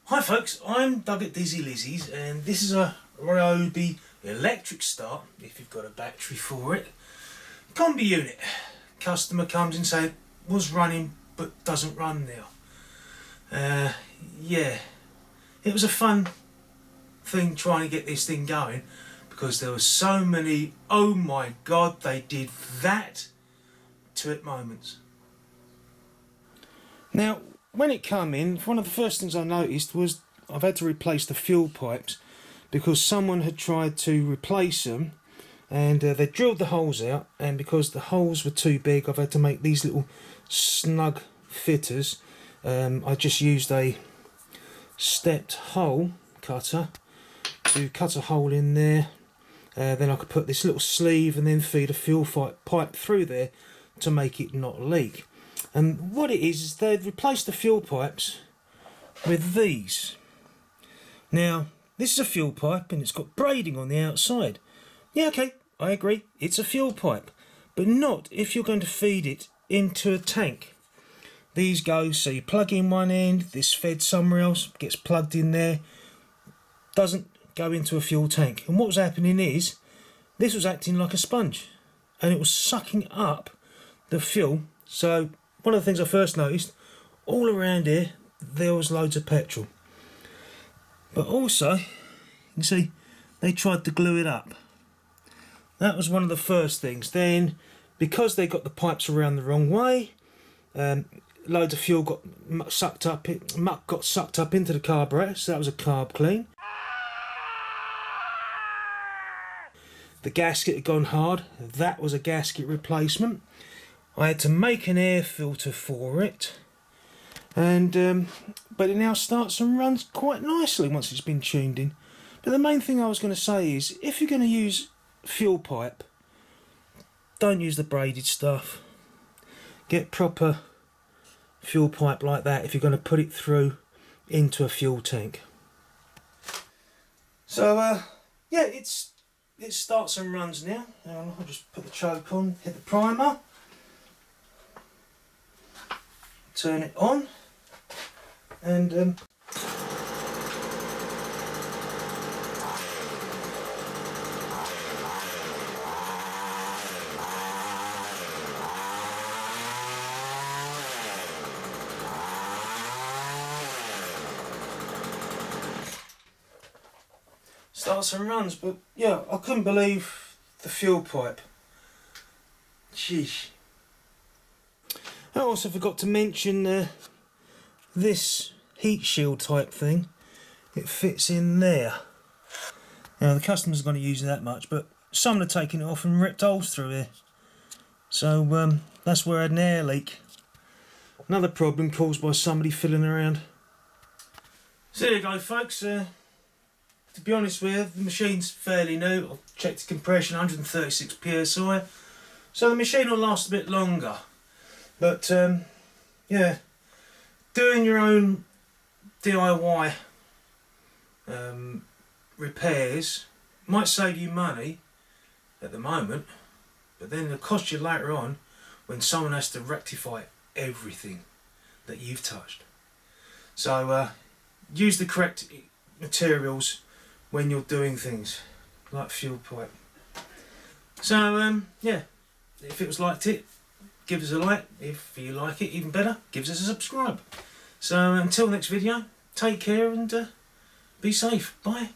Hi folks, I'm Doug at Dizzy Lizzie's and this is a Ryobi electric start, if you've got a battery for it, combi unit. Customer comes and says was running but doesn't run now. Yeah, it was a fun thing trying to get this thing going because there were so many oh my god they did that to it moments. Now when it came in, one of the first things I noticed was I've had to replace the fuel pipes because someone had tried to replace them and they drilled the holes out, and because the holes were too big I've had to make these little snug fitters. I just used a stepped hole cutter to cut a hole in there, then I could put this little sleeve and then feed a fuel pipe through there to make it not leak. And what it is they've replaced the fuel pipes with these. Now this is a fuel pipe and it's got braiding on the outside. Yeah, okay, I agree, it's a fuel pipe, but not if you're going to feed it into a tank. These go, so you plug in one end, this fed somewhere else, gets plugged in there, doesn't go into a fuel tank. And what was happening is this was acting like a sponge and it was sucking up the fuel. So one of the things I first noticed, all around here there was loads of petrol, but also you can see they tried to glue it up. That was one of the first things. Then because they got the pipes around the wrong way, loads of fuel got sucked up, muck got sucked up into the carburetor, so that was a carb clean. The gasket had gone hard, that was a gasket replacement. I had to make an air filter for it, and but it now starts and runs quite nicely once it's been tuned in. But the main thing I was going to say is, if you're going to use fuel pipe, don't use the braided stuff. Get proper fuel pipe like that if you're going to put it through into a fuel tank. So yeah, it starts and runs now. I'll just put the choke on, hit the primer, turn it on, and starts and runs. But yeah, I couldn't believe the fuel pipe. Sheesh. I also forgot to mention this heat shield type thing. It fits in there. Now the customers are going to use that much, but some have taken it off and ripped holes through here. So that's where I had an air leak. Another problem caused by somebody fiddling around. So there you go folks. To be honest with you, the machine's fairly new. I've checked the compression, 136 psi. So the machine will last a bit longer. But yeah, doing your own DIY repairs might save you money at the moment, but then it'll cost you later on when someone has to rectify everything that you've touched. So use the correct materials when you're doing things like fuel pipe. So yeah, if it was liked it, give us a like. If you like it even better, give us a subscribe. So until next video, take care and be safe. Bye.